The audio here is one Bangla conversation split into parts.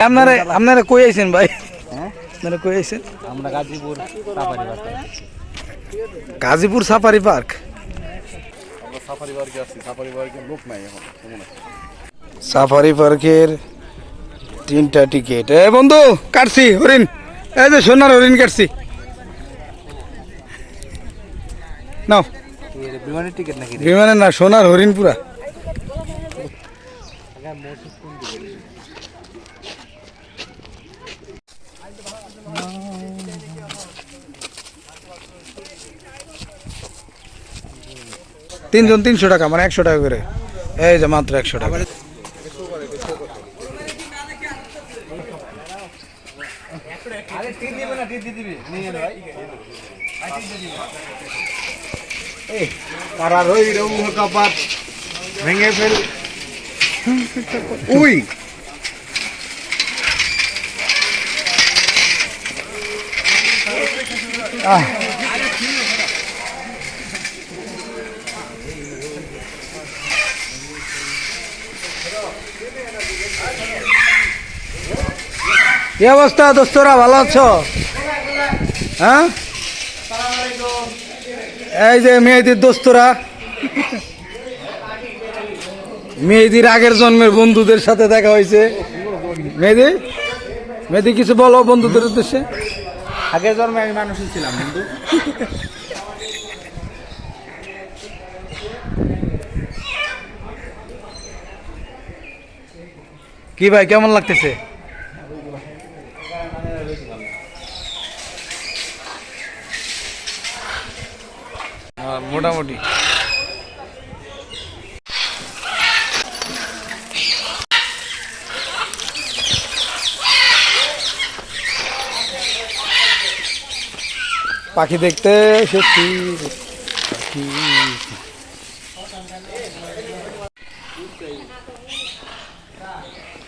আপনারা আপনারা কই আইছেন ভাই? হ্যাঁ আপনারা কই আইছেন? আমরা Gazipur safari park. Gazipur safari park. আমরা সাফারি পার্কে আসছি। সাফারি পার্কের লোক নাই এখন কেমন আছে? সাফারি পার্কের 3টা টিকিট। এ বন্ধু কাটছি হরিণ, এই যে সোনার হরিণ কাটছি, নাও। বিমানের টিকিট নাকি? বিমানের না, সোনার হরিণ পুরা। তিনজন 300 টাকা, মানে 100 টাকা করে। এই যে মাত্র 100 টাকা। তারা রই রঙ কাপাত ভেঙে ফেল। উই কি অবস্থা দোস্তরা, ভালো আছো? হ্যাঁ, এই যে মেয়েদের দোস্তরা, মেয়েদের আগের জন্মের বন্ধুদের সাথে দেখা হয়েছে। মেয়েদি মেয়েদি কিছু বলো বন্ধুদের উদ্দেশ্যে। আগের জন্মে আমি মানুষই ছিলাম বন্ধু। কি ভাই কেমন লাগতেছে? মোটামুটি। পাখি দেখতে এসেছি, পাখি।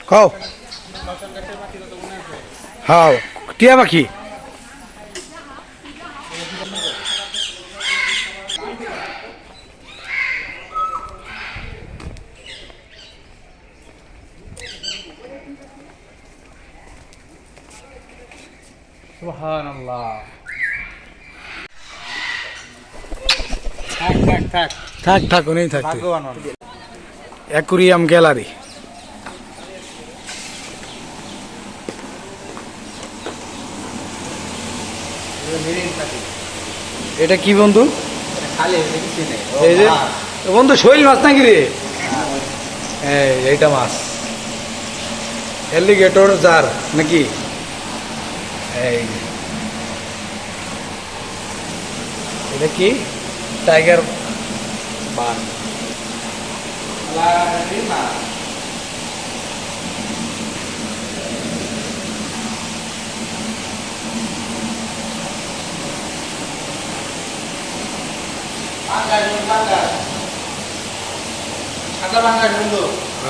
খাও, হ্যাঁ টিয়া পাখি। সুবহানাল্লাহ। থাক থাক থাক থাক থাক উনি থাকতে। ভগবান অ্যাকুরিয়াম গ্যালারি। এটা কি বন্ধু? এই যে বন্ধু শৈল মাছ নাকি রে? এইটা মাছ অ্যালিগেটর জার নাকি? এই এটা কি? টাইগার বান।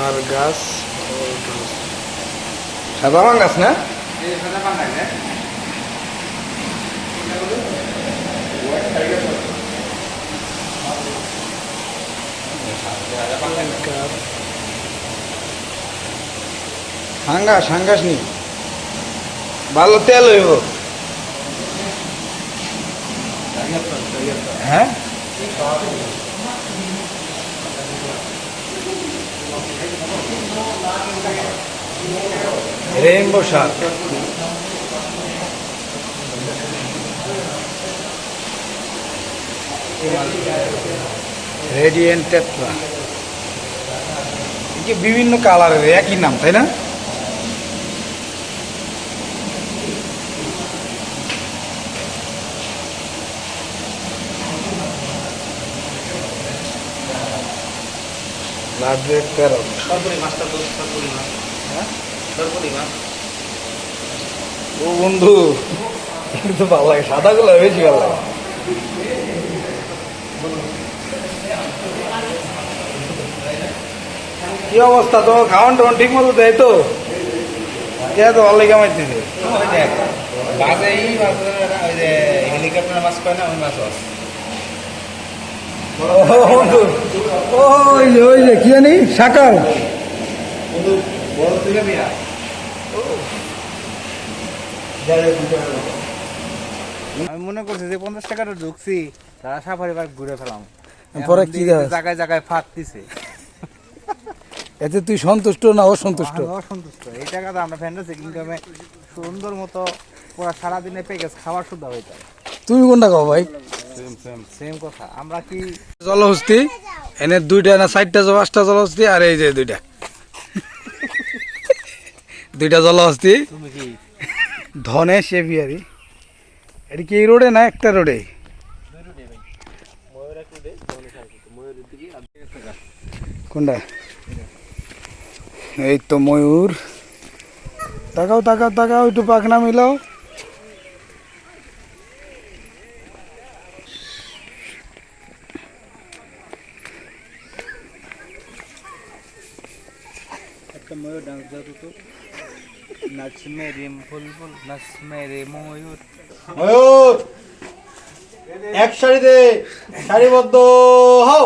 আর গাছ, সাদা গাছ না? হাঙ্গাস হাঙ্গাস নি ভালো তেল হইব। হ্যাঁ রেইনবো শার্ক। Radiant tetra. বিভিন্ন কালারের, একই নাম তাই না? Blood red parrot. ও বন্ধু কিন্তু ভালো লাগে, সাদাগুলো বেশি ভালো লাগে। কি অবস্থা তো? খাওয়ান টাওয়ান ঠিক মতো দেয় তো? তো ভালো লেগে মারতেছে। হেলিকপ্টার মাছ পায় না, ওই মাছ আছে। ওই যে কি জানি শাকাল। বড় থেকে আমি মনে করছি যে 50 টাকাটা ঢুকছি তারা সাফারি পার্ক ঘুরে ফেলাম পরে কি দেওয়া? জায়গায় জায়গায় ফাঁক দিছে এতে তুই সন্তুষ্ট না অসন্তুষ্ট? আমি অসন্তুষ্ট। এই টাকাটা আমরা ফ্যান্টাসি কিংডমে সুন্দর মতো পুরো সারাদিনে প্যাকেজ খাবার শুদ্ধ হইতাম। তুমি কোনটা কও ভাই? সেম কথা। আমরা কি জলহস্তি এনে 2টা না 4টা 5টা জলহস্তি, আর এই যে 2টা 2টা জলহস্তি। তুমি কি ধনেশ এভিয়ারি। এটা কি এই রোডে না একটা রোডে? কোনটা? এই তো ময়ূর। তাকাও তাকাও তাকাও, একটু পাখনা মিলাও। একটা ময়ূর ডান্স দাও তো। নাচ মেরে বুলবুল নাচ মেরে ময়ূর। ময়ূর এক সারিতে সারিবদ্ধ হও।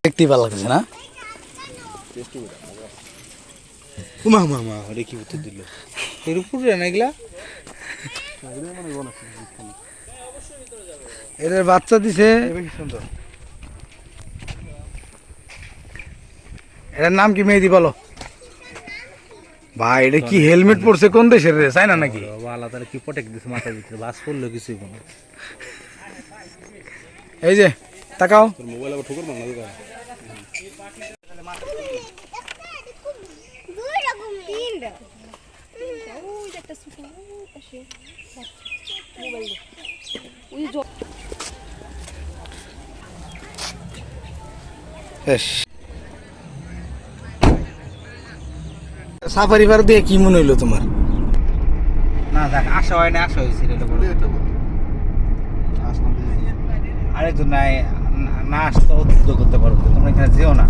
দেখতে ভালো লাগছে না? উমা মা মা রে কি উত্তর দিল এর উপরে না এগুলা? এদের বাচ্চা দিছে। বেশি সুন্দর। এটার নাম কি মেহেদি বলো ভাই? এটা কি হেলমেট পরছে? কোন দেশের রে? চায়না নাকি? বাবা আল্লাহ তাআলা কি প্রোটেক্ট দিছে মাথার ভিতরে, বাস পড়লো কিছুই কোনো। এই যে তাকাও। মোবাইল আবার ঠোকর বাংলা দোকান সাফারি পার্ক দিয়ে কি মনে হইলো তোমার? না দেখ আশা হয় না, আশা হয়েছিল আরেকজন নাই না আসতে উদ্যোগ করতে পারবো, তোমরা এখানে যেও না।